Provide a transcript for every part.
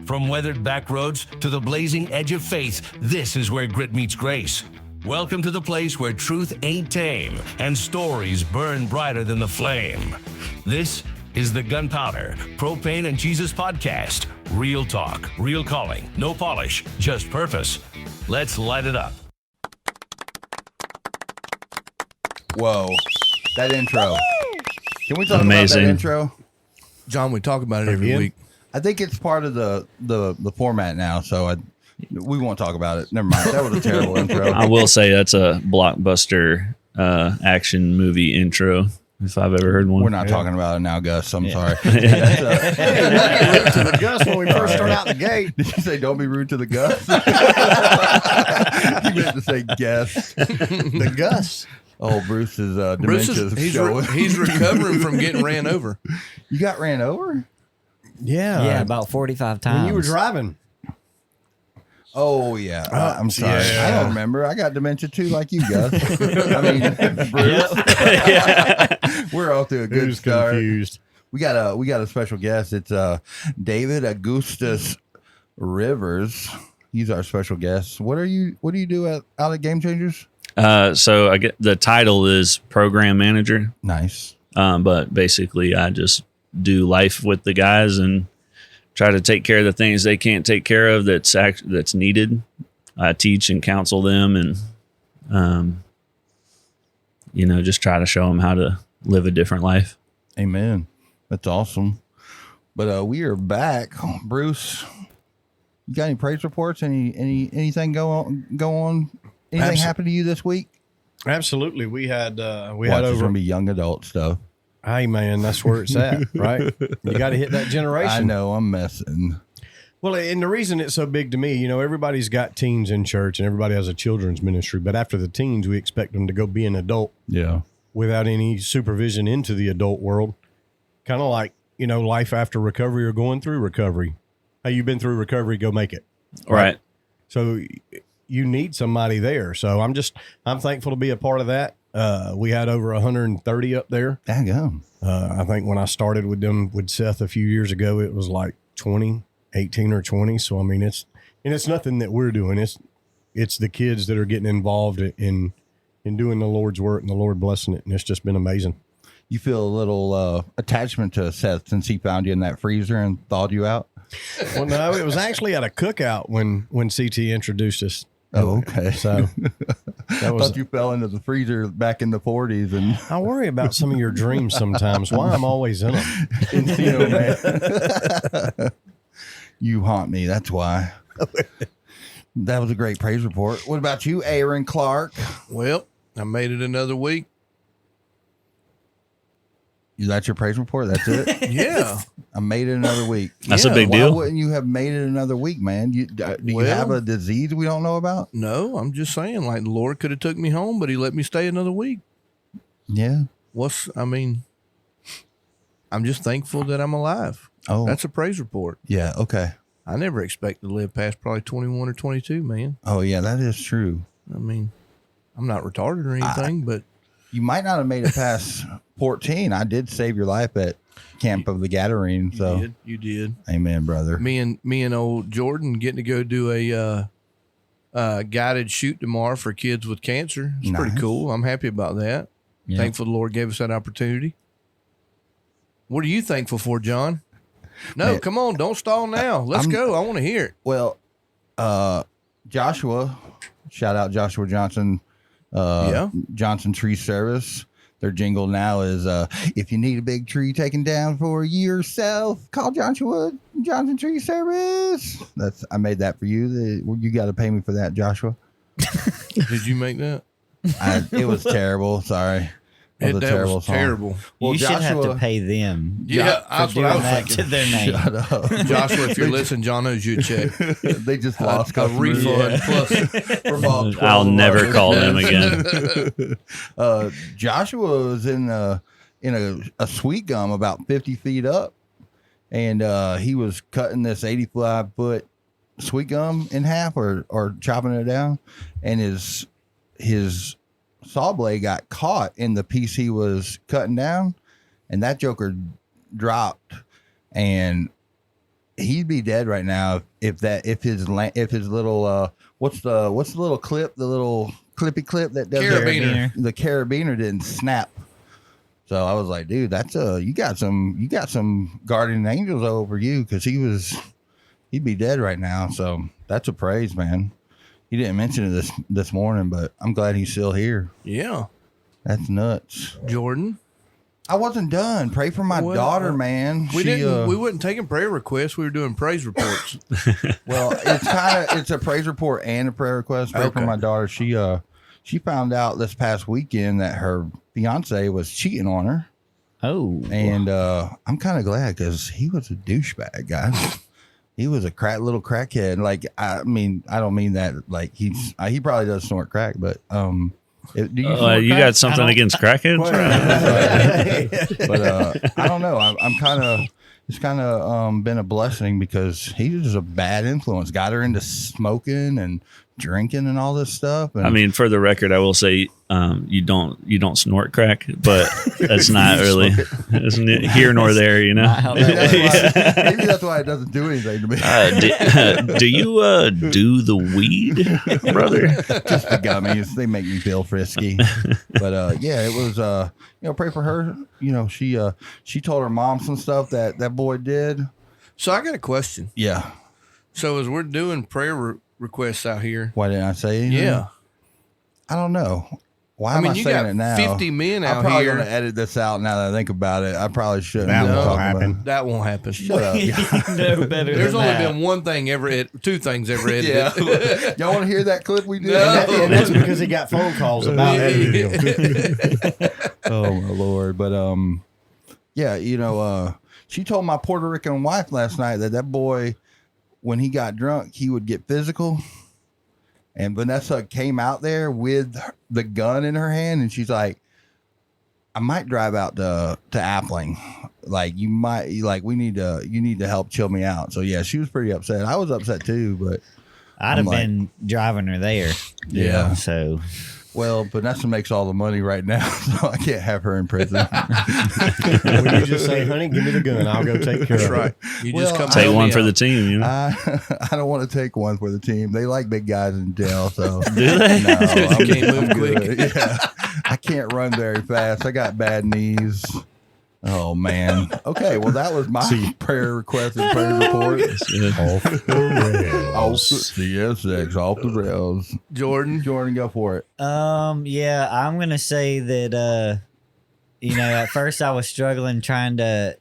From weathered back roads to the blazing edge of faith, this is where grit meets grace. Welcome to the place where truth ain't tame and stories burn brighter than the flame. This is the Gunpowder, Propane and Jesus podcast. Real talk, real calling, no polish, just purpose. Let's light it up. Whoa, that intro. Can we talk about that intro? John, we talk about it every week. I think it's part of the format now, so we won't talk about it. Never mind. That was a terrible intro. I will say that's a blockbuster action movie intro, if I've ever heard one. We're not talking about it now, Gus. I'm sorry. Hey, rude to the Gus when we first start out the gate. Did you say don't be rude to the Gus? You meant to say guest. The Gus. Oh, Bruce's dementia showing. He's recovering from getting ran over. You got ran over? Yeah, about 45 times. when you were driving. Oh, yeah. I'm sorry. Yeah. I don't remember. I got dementia too, like you, Gus. I mean, Bruce. We're off to a good start. Confused. We got a special guest. It's David Gus Rivers. He's our special guest. What do you do out at Game Changers? So I get the title is program manager. Nice. But basically I just do life with the guys and try to take care of the things they can't take care of that's needed. I teach and counsel them and, just try to show them how to live a different life. Amen. That's awesome. But we are back. Bruce, you got any praise reports? Anything go on? Anything happen to you this week? Absolutely. We had It's going to be young adult stuff. Hey, man, that's where it's at, right? You got to hit that generation. I know, I'm messing. Well, and the reason it's so big to me, everybody's got teens in church and everybody has a children's ministry, but after the teens, we expect them to go be an adult. Yeah. Without any supervision into the adult world. Kind of like, life after recovery or going through recovery. Hey, you've been through recovery, go make it. Right. So you need somebody there. So I'm thankful to be a part of that. We had over 130 up there. Daggum. I think when I started with them with Seth a few years ago, it was like 18 or 20. So, I mean, it's nothing that we're doing. It's the kids that are getting involved in doing the Lord's work and the Lord blessing it. And it's just been amazing. You feel a little attachment to Seth since he found you in that freezer and thawed you out? Well, no, it was actually at a cookout when CT introduced us. Oh, okay. So I thought you fell into the freezer back in the 40s. And I worry about some of your dreams sometimes. Why I'm always in them. Man. You haunt me. That's why. That was a great praise report. What about you, Aaron Clark? Well, I made it another week. Is that your praise report? That's it? Yeah. I made it another week. That's a big deal. Why wouldn't you have made it another week, man? Do you have a disease we don't know about? No, I'm just saying, like, the Lord could have took me home, but he let me stay another week. Yeah. I'm just thankful that I'm alive. Oh. That's a praise report. Yeah, okay. I never expected to live past probably 21 or 22, man. Oh, yeah, that is true. I mean, I'm not retarded or anything, but you might not have made it past 14. I did save your life at Camp of the Gadarene. So you did. Amen, brother. Me and old Jordan getting to go do a guided shoot tomorrow for kids with cancer. It's pretty cool. I'm happy about that. Yeah. Thankful the Lord gave us that opportunity. What are you thankful for, John? No, man, come on. Don't stall now. Let's go. I want to hear it. Well, Joshua, shout out Joshua Johnson, Johnson Tree Service. Their jingle now is, if you need a big tree taken down for yourself, call Joshua Johnson Tree Service. I made that for you. You got to pay me for that, Joshua. Did you make that? It was terrible. Sorry. That was terrible. Well, you should have to pay them. Yeah, that's what I was thinking. To their name. Shut up. Joshua, if you're listening, John owes you a check. They just lost a refund plus. I'll never call them again. Joshua was in a sweet gum about 50 feet up, and he was cutting this 85-foot sweet gum in half or chopping it down, and his saw blade got caught in the piece he was cutting down, and that joker dropped, and he'd be dead right now if his little what's the little clip, the little clippy clip that does the carabiner didn't snap. So I was like, dude, that's you got some guardian angels over you, because he'd be dead right now. So that's a praise, man. He didn't mention it this morning, but I'm glad he's still here. Yeah. That's nuts. Jordan? I wasn't done. Pray for my daughter, man. We wasn't taking prayer requests. We were doing praise reports. Well, it's a praise report and a prayer request. Pray for my daughter. She found out this past weekend that her fiance was cheating on her. Oh. And I'm kind of glad, because he was a douchebag, guys. He was a little crackhead. Like, I mean, I don't mean that like he probably does snort crack, but you got something against crackheads? But I don't know. It's kind of been a blessing, because he was a bad influence. Got her into smoking and drinking and all this stuff. And I mean, for the record, I will say you don't snort crack, but that's not really here nor there, you know. Maybe that's why it doesn't do anything to me. Do you do the weed, brother? Just the gummies. They make me feel frisky. But yeah, it was pray for her. You know, she told her mom some stuff that boy did. So I got a question. Yeah. So as we're doing prayer requests out here, why didn't I say anything? Yeah. I don't know. Why am I saying it now? 50 men out I'm probably here. going to edit this out now that I think about it. I probably shouldn't. That won't happen. That won't happen. Shut up. No better There's than only that. been one thing two things ever edited. Yeah. Y'all want to hear that clip we did? No. And that's because he got phone calls about it. Oh my Lord. But yeah, she told my Puerto Rican wife last night that boy, when he got drunk, he would get physical. And Vanessa came out there with the gun in her hand, and she's like, I might drive out to Appling. Like, you need to help chill me out. So yeah, she was pretty upset. I was upset too, but I'd have been driving her there. Yeah. So, well, Vanessa makes all the money right now, so I can't have her in prison. When you just say, honey, give me the gun, I'll go take care of it. You just come Take one for the team, you know. I don't want to take one for the team. They like big guys in jail, so Do they? no, I'm, can't move I'm quick. good. Yeah, I can't run very fast. I got bad knees. Oh man. Okay, well that was my prayer request and prayer report. Off the rails. Jordan, go for it. yeah, I'm going to say that, at first I was struggling trying to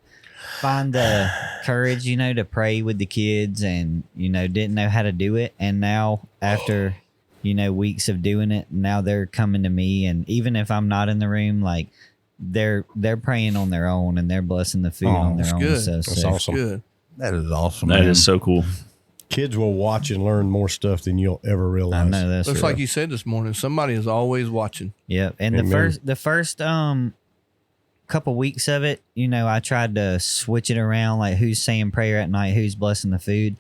find the courage, to pray with the kids, and, didn't know how to do it. And now after, weeks of doing it, now they're coming to me. And even if I'm not in the room, like, they're praying on their own, and they're blessing the food on their own. good. So That's sick. awesome. good. That is awesome. That man. is so cool. Kids will watch and learn more stuff than you'll ever realize. I know that's Looks real. like you said this morning, somebody is always watching. Yep. And Amen. the first couple weeks of it, I tried to switch it around, like who's saying prayer at night, who's blessing the food,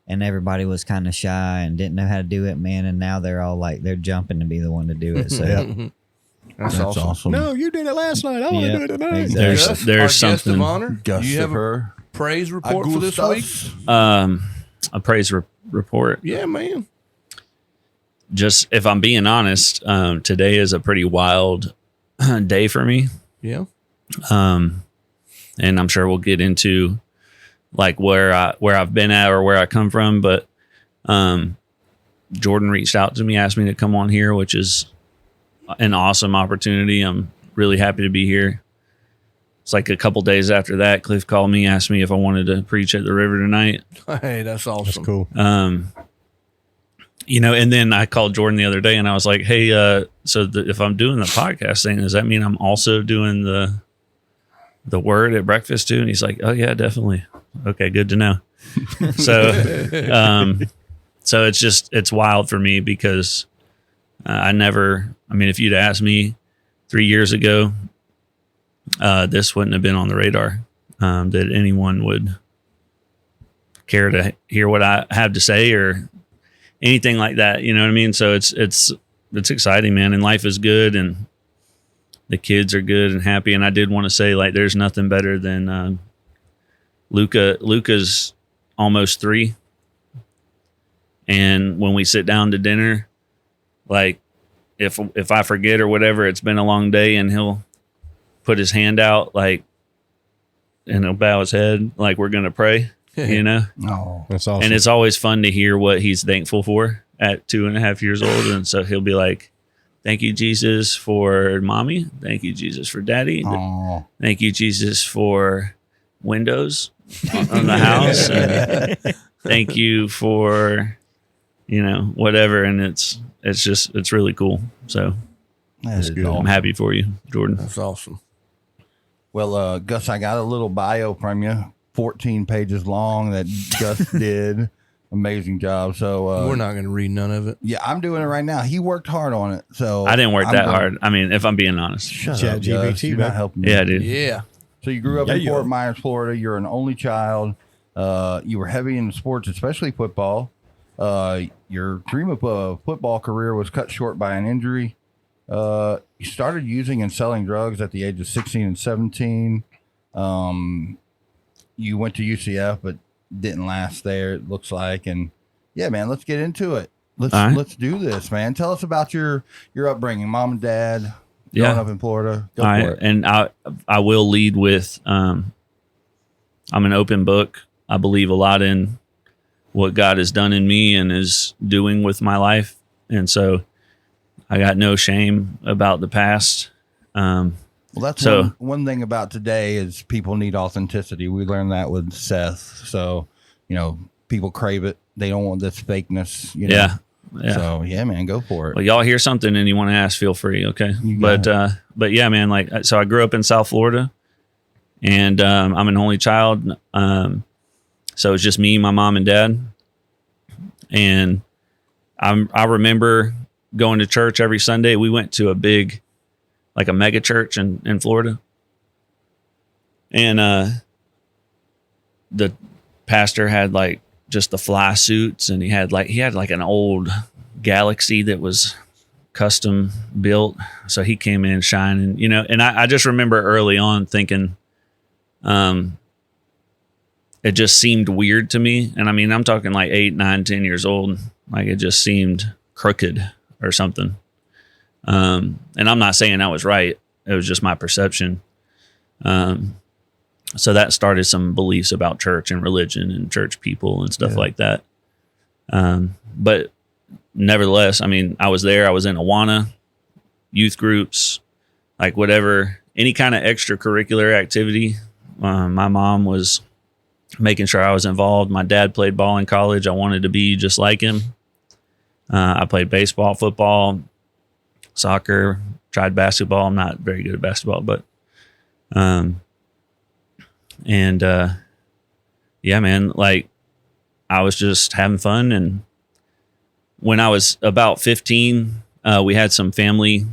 and everybody was kind of shy and didn't know how to do it, man. And now they're all like, they're jumping to be the one to do it. So That's awesome. No, you did it last night. I want to Yep, do it tonight. exactly. Gus, There's our guest something. of honor. Gus Do you have a Rivers. praise report for this week? A praise report. Yeah, man. Just if I'm being honest, today is a pretty wild day for me. Yeah. And I'm sure we'll get into like where I've been at or where I come from. But Jordan reached out to me, asked me to come on here, which is an awesome opportunity. I'm really happy to be here. It's like a couple days after that, Cliff called me, asked me if I wanted to preach at the river tonight. Hey, that's awesome. That's cool. And then I called Jordan the other day and I was like, hey, if I'm doing the podcast thing, does that mean I'm also doing the word at breakfast too? And he's like, oh yeah, definitely. Okay, good to know. So it's wild for me because if you'd asked me 3 years ago, this wouldn't have been on the radar, that anyone would care to hear what I have to say or anything like that. You know what I mean? So it's exciting, man. And life is good and the kids are good and happy. And I did want to say, like, there's nothing better than, Luca's almost 3. And when we sit down to dinner, like if I forget or whatever, it's been a long day, and he'll put his hand out, like, and he'll bow his head like we're going to pray, you know? Oh, That's awesome. And it's always fun to hear what he's thankful for at 2.5 years old. And so he'll be like, thank you, Jesus, for mommy. Thank you, Jesus, for daddy. oh. Thank you, Jesus, for windows on the house. And thank you for, whatever. And it's really cool. So That's good. I'm happy for you, Jordan. That's awesome. Well, Gus, I got a little bio from you, 14 pages long that Gus did. Amazing job. So We're not going to read none of it. yeah, I'm doing it right now. He worked hard on it. So I didn't work that hard. I mean, if I'm being honest. Shut Chat up, GPT, Gus. You're man. not helping me. Yeah, dude. Yeah. So you grew up in Yeah. Fort Myers, Florida. You're an only child. You were heavy in sports, especially football. Your dream of a football career was cut short by an injury. You started using and selling drugs at the age of 16 and 17. You went to UCF, but didn't last there, it looks like. And yeah, man, let's get into it. Let's do this, man. Tell us about your upbringing, mom and dad, growing up in Florida. Go for it. And I will lead with I'm an open book. I believe a lot in what God has done in me and is doing with my life. And so I got no shame about the past. Well, that's one thing about today is people need authenticity. We learned that with Seth. So, people crave it. They don't want this fakeness. Yeah. So yeah, man, go for it. Well, y'all hear something and you want to ask, feel free. Okay. You got But yeah, man, so I grew up in South Florida, and I'm an only child. So it's just me, my mom and dad. And I remember going to church every Sunday. We went to a big, like a mega church in Florida. And the pastor had like just the fly suits, and he had like an old Galaxy that was custom built. So he came in shining, and I just remember early on thinking, it just seemed weird to me. And I mean, I'm talking like 8, 9, 10 years old. Like it just seemed crooked or something. And I'm not saying I was right. It was just my perception. So that started some beliefs about church and religion and church people and stuff like that. But nevertheless, I mean, I was there. I was in Awana, youth groups, like whatever, any kind of extracurricular activity. My mom was making sure I was involved. My dad played ball in college. I wanted to be just like him. I played baseball, football, soccer, tried basketball. I'm not very good at basketball, but, yeah, man, like I was just having fun. And when I was about 15, we had some family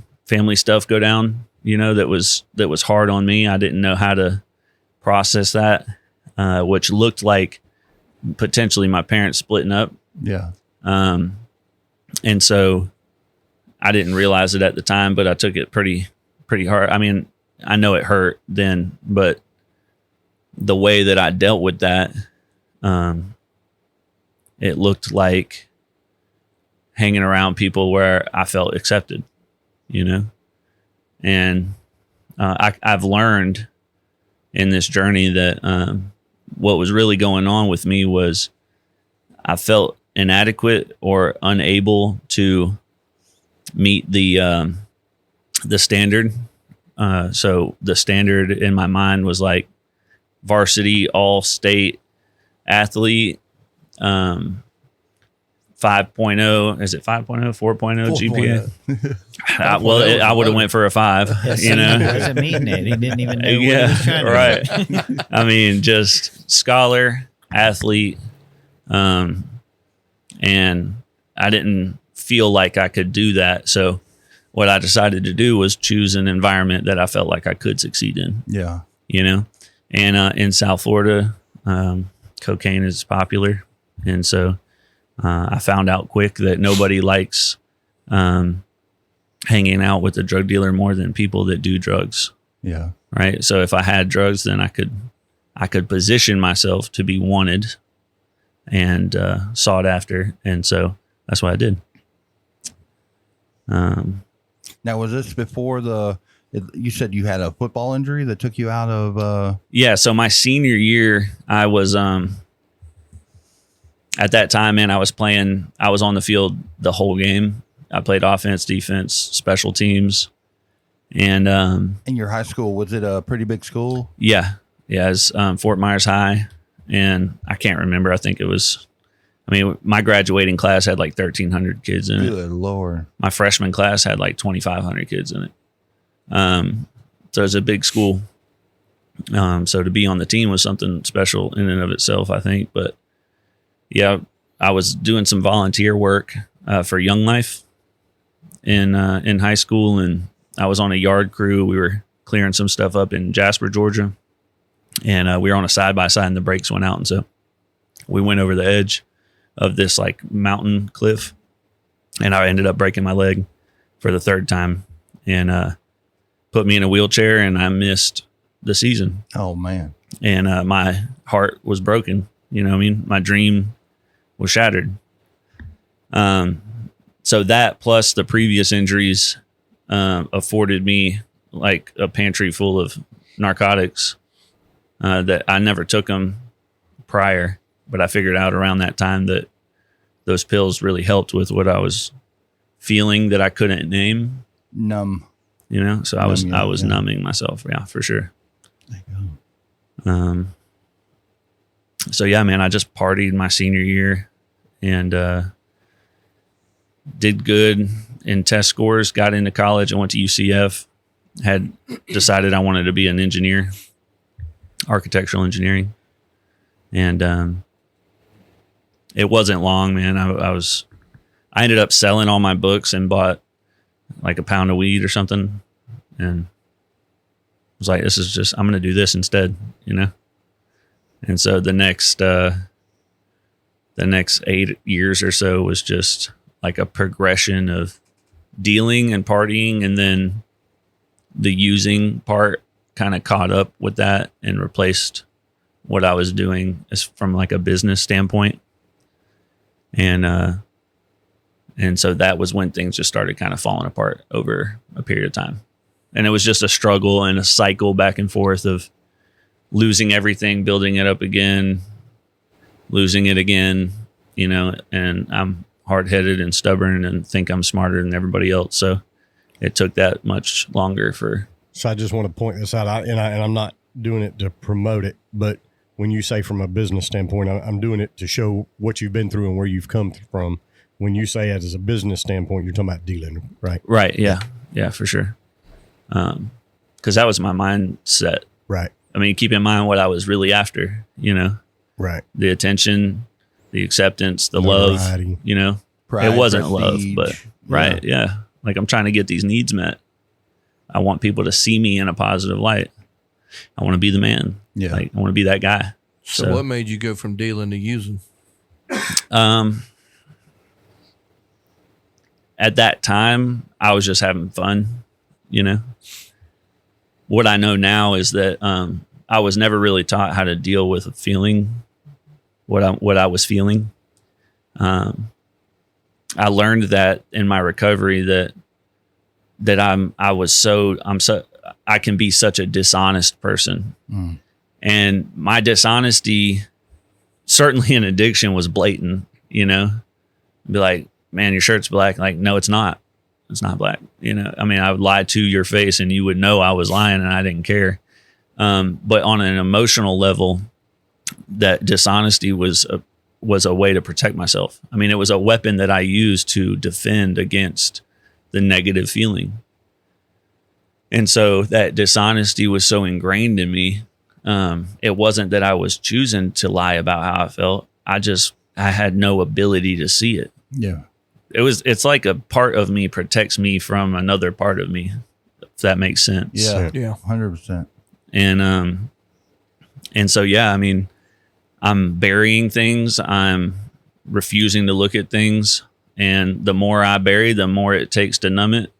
stuff go down, that was hard on me. I didn't know how to process that, which looked like potentially my parents splitting up. Yeah. And so I didn't realize it at the time, but I took it pretty hard. I mean, I know it hurt then, but the way that I dealt with that, it looked like hanging around people where I felt accepted, and I've learned in this journey that what was really going on with me was I felt inadequate or unable to meet the standard. So the standard in my mind was like varsity all state athlete, 5.0, is it 5.0, 4.0 GPA? I would have went for a 5, He wasn't meeting it. He didn't even know what he was trying to right. do. I mean, just scholar, athlete, and I didn't feel like I could do that. So what I decided to do was choose an environment that I felt like I could succeed in. Yeah. And in South Florida, cocaine is popular. And so I found out quick that nobody likes hanging out with a drug dealer more than people that do drugs. Yeah. Right. So if I had drugs, then I could position myself to be wanted. and sought after. And so that's what I did. Now, was this before you said you had a football injury that took you out of? Yeah. So my senior year, I was, at that time, man, I was on the field the whole game. I played offense, defense, special teams. And, in your high school, was it a pretty big school? Yeah. Yeah. It's, Fort Myers High. And I can't remember. I think it was, my graduating class had like 1,300 kids in it. Good Lord. My freshman class had like 2,500 kids in it. So it's a big school. So to be on the team was something special in and of itself, I think. But yeah, I was doing some volunteer work for Young Life in high school, and I was on a yard crew. We were clearing some stuff up in Jasper, Georgia, and we were on a side by side, and the brakes went out, and so we went over the edge of this like mountain cliff, and I ended up breaking my leg for the third time, and put me in a wheelchair, and I missed the season. Oh man. And my heart was broken. You know what I mean? My dream was shattered. So that plus the previous injuries afforded me like a pantry full of narcotics that I never took them prior, but I figured out around that time that those pills really helped with what I was feeling that I couldn't name. Numb. You know, so I was numbing myself. Yeah, for sure. There you go. So yeah, man, I just partied my senior year and did good in test scores, got into college. I went to UCF, had decided I wanted to be an engineer, architectural engineering. And it wasn't long, man. I ended up selling all my books and bought like a pound of weed or something, and was like, I'm going to do this instead, you know? And so the next 8 years or so was just like a progression of dealing and partying. And then the using part kind of caught up with that and replaced what I was doing as from like a business standpoint. And so that was when things just started kind of falling apart over a period of time. And it was just a struggle and a cycle back and forth of losing everything, building it up again, losing it again, you know, and I'm hard-headed and stubborn and think I'm smarter than everybody else. So it took that much longer for. So I just want to point this out, and I'm not doing it to promote it, but when you say from a business standpoint, I'm doing it to show what you've been through and where you've come from. When you say it as a business standpoint, you're talking about dealing, right? Right. Yeah. Yeah, for sure. Cause that was my mindset. Right. I mean, keep in mind what I was really after, you know, right. The attention, the acceptance, the love, you know, Pride, it wasn't prestige. love, but right. Yeah. Like I'm trying to get these needs met. I want people to see me in a positive light. I want to be the man. Yeah. Like I want to be that guy. So what made you go from dealing to using? At that time, I was just having fun, you know. What I know now is that I was never really taught how to deal with a feeling, what I was feeling. I learned that in my recovery that I can be such a dishonest person. And my dishonesty, certainly in addiction, was blatant, you know. Be like, man, your shirt's black. Like, no, it's not. It's not black. You know, I mean, I would lie to your face and you would know I was lying and I didn't care. But on an emotional level, that dishonesty was a way to protect myself. I mean, it was a weapon that I used to defend against the negative feeling. And so that dishonesty was so ingrained in me. It wasn't that I was choosing to lie about how I felt. I had no ability to see it. Yeah. It's like a part of me protects me from another part of me, if that makes sense. Yeah. Yeah. 100%. And so, yeah, I mean, I'm burying things. I'm refusing to look at things. And the more I bury, the more it takes to numb it.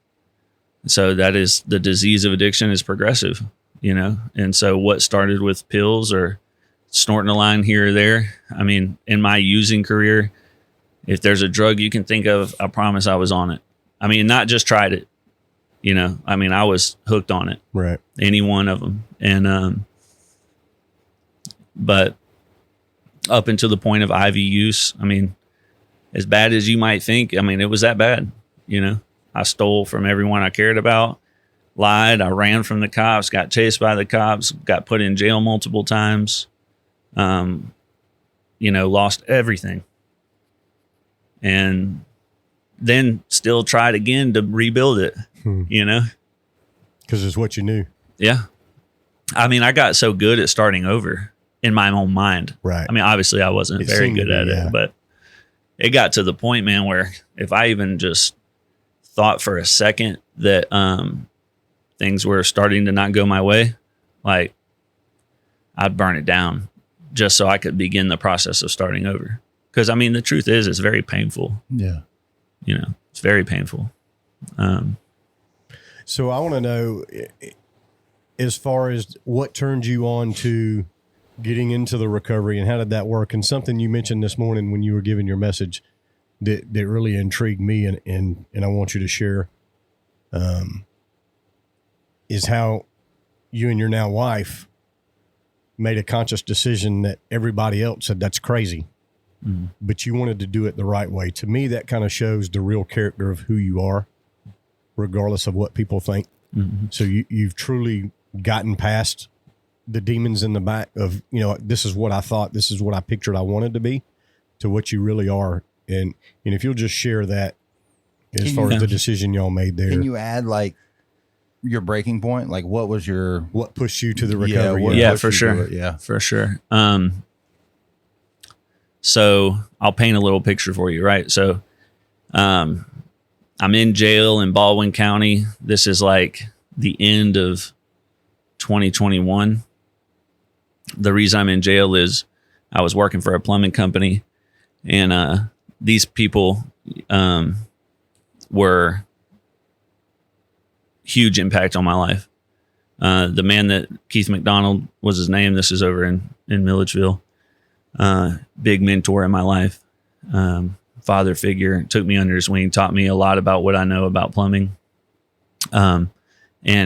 So that is the disease of addiction is progressive, you know? And so what started with pills or snorting a line here or there. I mean, in my using career, if there's a drug you can think of, I promise I was on it. I mean, not just tried it, you know, I mean, I was hooked on it. Right. Any one of them. And, but up until the point of IV use, I mean, as bad as you might think, I mean, it was that bad, you know. I stole from everyone I cared about, lied, I ran from the cops, got chased by the cops, got put in jail multiple times, you know, lost everything. And then still tried again to rebuild it, you know. Because it's what you knew. Yeah. I mean, I got so good at starting over in my own mind. Right. I mean, obviously I wasn't very good at it, but it got to the point, man, where if I even just thought for a second that things were starting to not go my way, like I'd burn it down just so I could begin the process of starting over. Because, I mean, the truth is it's very painful. Yeah. You know, it's very painful. So I want to know, as far as what turned you on to getting into the recovery and how did that work? And something you mentioned this morning when you were giving your message that really intrigued me and I want you to share, is how you and your now wife made a conscious decision that everybody else said that's crazy, but you wanted to do it the right way. To me, that kind of shows the real character of who you are, regardless of what people think. So you've truly gotten past the demons in the back of, you know, this is what I thought, this is what I pictured I wanted to be, to what you really are. And if you'll just share that as far as the decision y'all made there. Can you add like your breaking point? Like what pushed you to the recovery? Yeah, for sure. Yeah, for sure. So I'll paint a little picture for you, right? So I'm in jail in Baldwin County. This is like the end of 2021. The reason I'm in jail is I was working for a plumbing company, and these people were huge impact on my life. The man that Keith McDonald was his name. This is over in Milledgeville. Big mentor in my life. Father figure, took me under his wing, taught me a lot about what I know about plumbing. And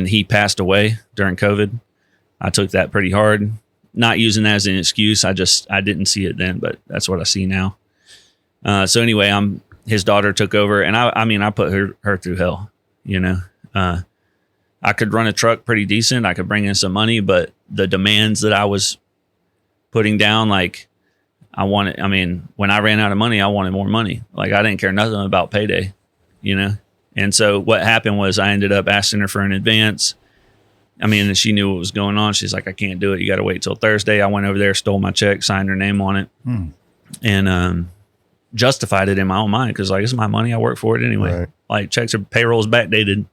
he passed away during COVID. I took that pretty hard, not using that as an excuse. I didn't see it then, but that's what I see now. So anyway, his daughter took over, and I put her through hell, you know. I could run a truck pretty decent. I could bring in some money, but the demands that I was putting down, like when I ran out of money, I wanted more money. Like I didn't care nothing about payday, you know? And so what happened was I ended up asking her for an advance. I mean, and she knew what was going on. She's like, I can't do it. You got to wait till Thursday. I went over there, stole my check, signed her name on it, and justified it in my own mind because, like, it's my money. I work for it anyway. Right. Like, checks are payrolls backdated.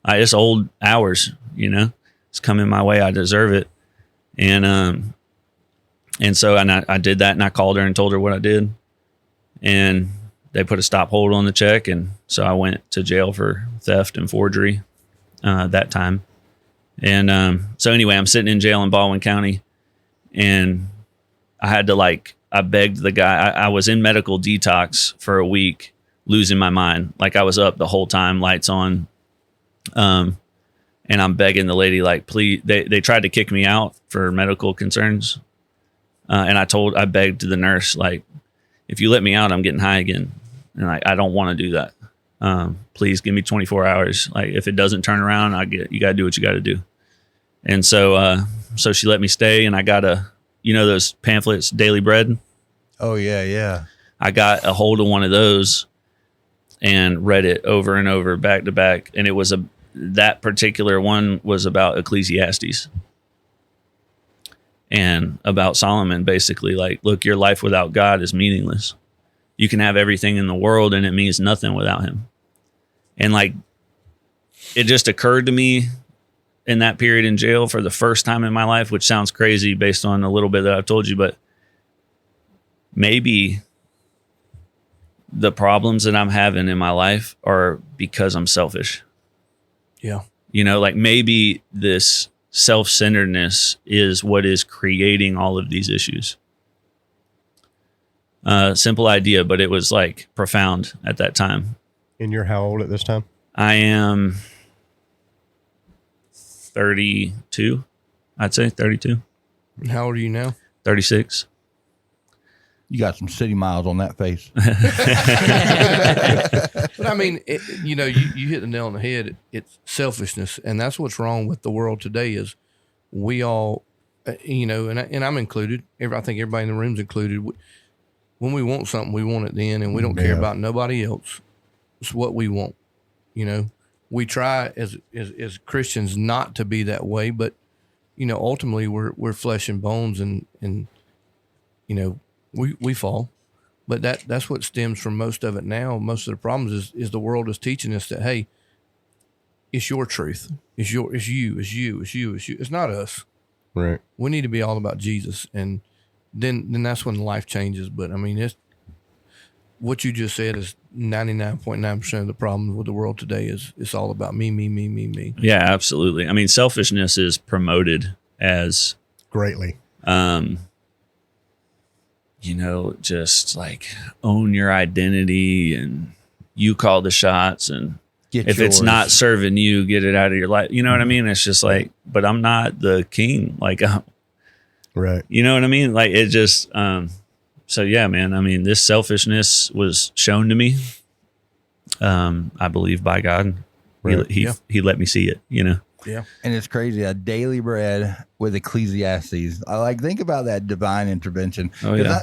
It's old hours, you know. It's coming my way. I deserve it. And so I did that, and I called her and told her what I did. And they put a stop hold on the check, and so I went to jail for theft and forgery that time. And so anyway, I'm sitting in jail in Baldwin County, and I had to I begged the guy. I was in medical detox for a week, losing my mind. Like I was up the whole time, lights on. And I'm begging the lady, like, please. They tried to kick me out for medical concerns, and I begged the nurse, like, if you let me out, I'm getting high again, and I don't want to do that. Please give me 24 hours. Like, if it doesn't turn around, you got to do what you got to do. And so she let me stay, and I got those pamphlets, Daily Bread. Oh yeah. Yeah. I got a hold of one of those and read it over and over, back to back. And it was that particular one was about Ecclesiastes and about Solomon, basically, like, look, your life without God is meaningless. You can have everything in the world and it means nothing without him. And like, it just occurred to me in that period in jail for the first time in my life, which sounds crazy based on a little bit that I've told you, but maybe the problems that I'm having in my life are because I'm selfish. Yeah. You know, like maybe this self-centeredness is what is creating all of these issues. Simple idea, but it was like profound at that time. And you're how old at this time? I am 32. I'd say 32. How old are you now? 36. You got some city miles on that face. But I mean, you hit the nail on the head. It's selfishness, and that's what's wrong with the world today. Is we all, and I'm included. I think everybody in the room's included. When we want something, we want it then, and we don't care about nobody else. It's what we want. We try as Christians not to be that way, but ultimately we're flesh and bones, and we fall. But that's what stems from most of it now. Most of the problems is the world is teaching us that, hey, it's your truth. It's you. It's not us. Right. We need to be all about Jesus, and then that's when life changes. But I mean, it's what you just said is 99.9% of the problem with the world today is it's all about me. Yeah, absolutely. I mean, selfishness is promoted as Greatly. Just like own your identity and you call the shots, and if it's not serving you, get it out of your life. You know what I mean? It's just like, but I'm not the king. Like, Right. You know what I mean? Like it just, so yeah, man, I mean, this selfishness was shown to me, I believe by God. Right. He let me see it, Yeah. And it's crazy. A daily bread with Ecclesiastes. I think about that divine intervention. Oh, yeah.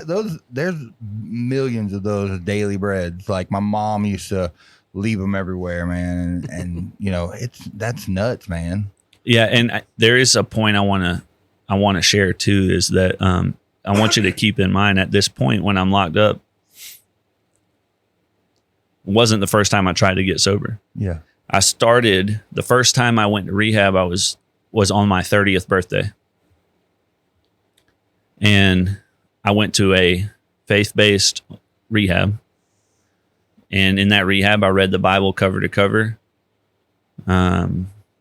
There's millions of those daily breads. Like my mom used to leave them everywhere, man. And that's nuts, man. Yeah. And there is a point I want to share too, is that, I want you to keep in mind at this point when I'm locked up, wasn't the first time I tried to get sober. Yeah. I started the first time I went to rehab. I was on my 30th birthday, and I went to a faith-based rehab. And in that rehab, I read the Bible cover to cover.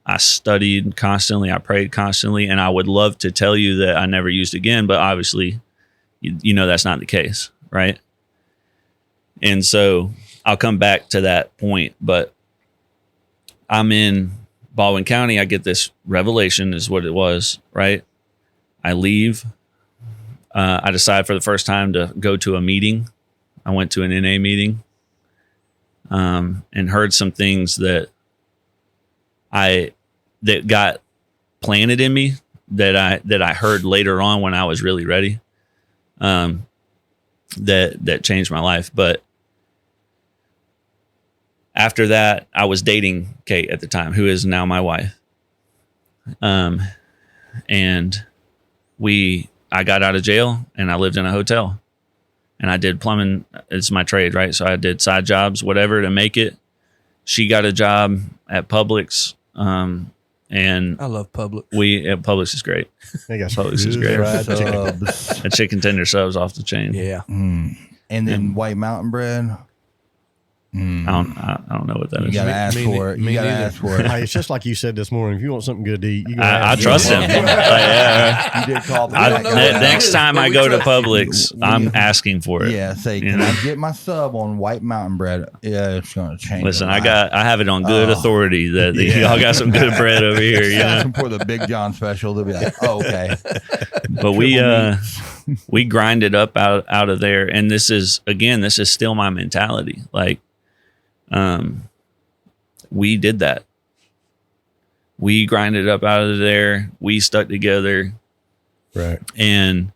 I studied constantly. I prayed constantly, and I would love to tell you that I never used again, but obviously, that's not the case, right? And so I'll come back to that point, but I'm in Baldwin County. I get this revelation is what it was, right? I leave. I decide for the first time to go to a meeting. I went to an NA meeting and heard some things that got planted in me that I heard later on when I was really ready, that changed my life. But after that, I was dating Kate at the time, who is now my wife. And I got out of jail and I lived in a hotel, and I did plumbing. It's my trade, right? So I did side jobs, whatever, to make it. She got a job at Publix. And I love Publix. Publix is great. Publix is great. A chicken tender subs off the chain. Yeah. And then White Mountain bread. I don't know what that You is. gotta ask for it. You gotta ask for it. Hey, it's just like you said this morning. If you want something good to eat, you gotta I ask. trust him. Yeah. You did call me. Next time I go to Publix, I'm asking for it. Yeah, say, can I get my sub on White Mountain bread? Yeah, it's gonna change. Listen, I have it on good authority that y'all got some good bread over here. For the Big John special, they'll be like, oh, okay. But we grinded up out of there, and this is still my mentality. Like, we did that. We grinded up out of there. We stuck together. Right. And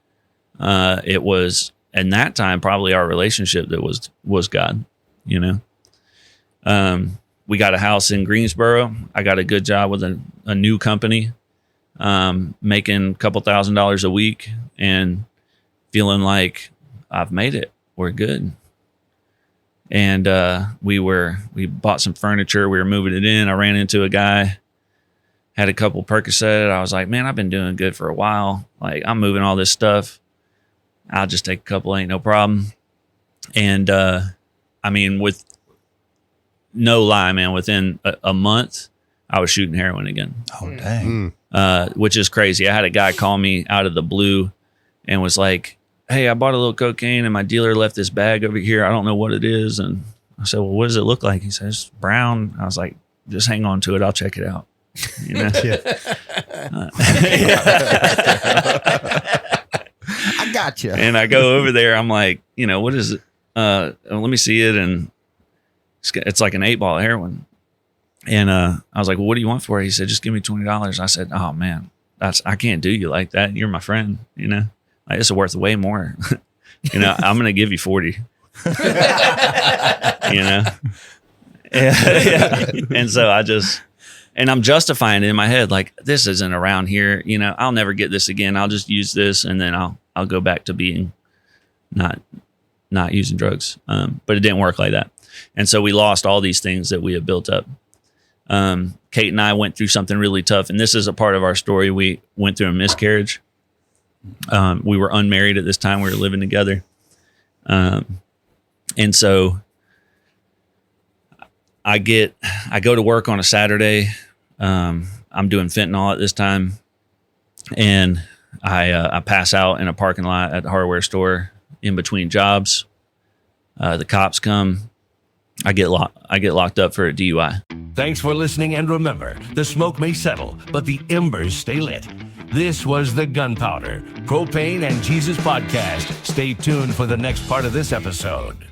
it was, in that time, probably our relationship that was God, we got a house in Greensboro. I got a good job with a new company, making a couple $1,000s a week and feeling like I've made it. We're good. And we bought some furniture. We were moving it in. I ran into a guy, had a couple Percocet. I was like, man, I've been doing good for a while. Like, I'm moving all this stuff. I'll just take a couple, ain't no problem. And with no lie, man, within a month, I was shooting heroin again. Oh, dang. Which is crazy. I had a guy call me out of the blue and was like, hey, I bought a little cocaine and my dealer left this bag over here. I don't know what it is. And I said, well, what does it look like? He says, brown. I was like, just hang on to it. I'll check it out. You know? I got you. And I go over there. I'm like, you know, what is it? Let me see it. And it's like an 8-ball of heroin. And I was like, well, what do you want for it? He said, just give me $20. I said, oh man, I can't do you like that. You're my friend, you know, like, it's worth way more. You know, I'm going to give you 40, you know? Yeah. And so and I'm justifying it in my head. Like, this isn't around here. You know, I'll never get this again. I'll just use this. And then I'll go back to being not using drugs. But it didn't work like that. And so we lost all these things that we had built up. Kate and I went through something really tough, and this is a part of our story. We went through a miscarriage. We were unmarried at this time. We were living together. And so I go to work on a Saturday. I'm doing fentanyl at this time, and I pass out in a parking lot at the hardware store in between jobs. The cops come. I get locked up for a DUI. Thanks for listening, and remember, the smoke may settle, but the embers stay lit. This was the Gunpowder, Propane, and Jesus podcast. Stay tuned for the next part of this episode.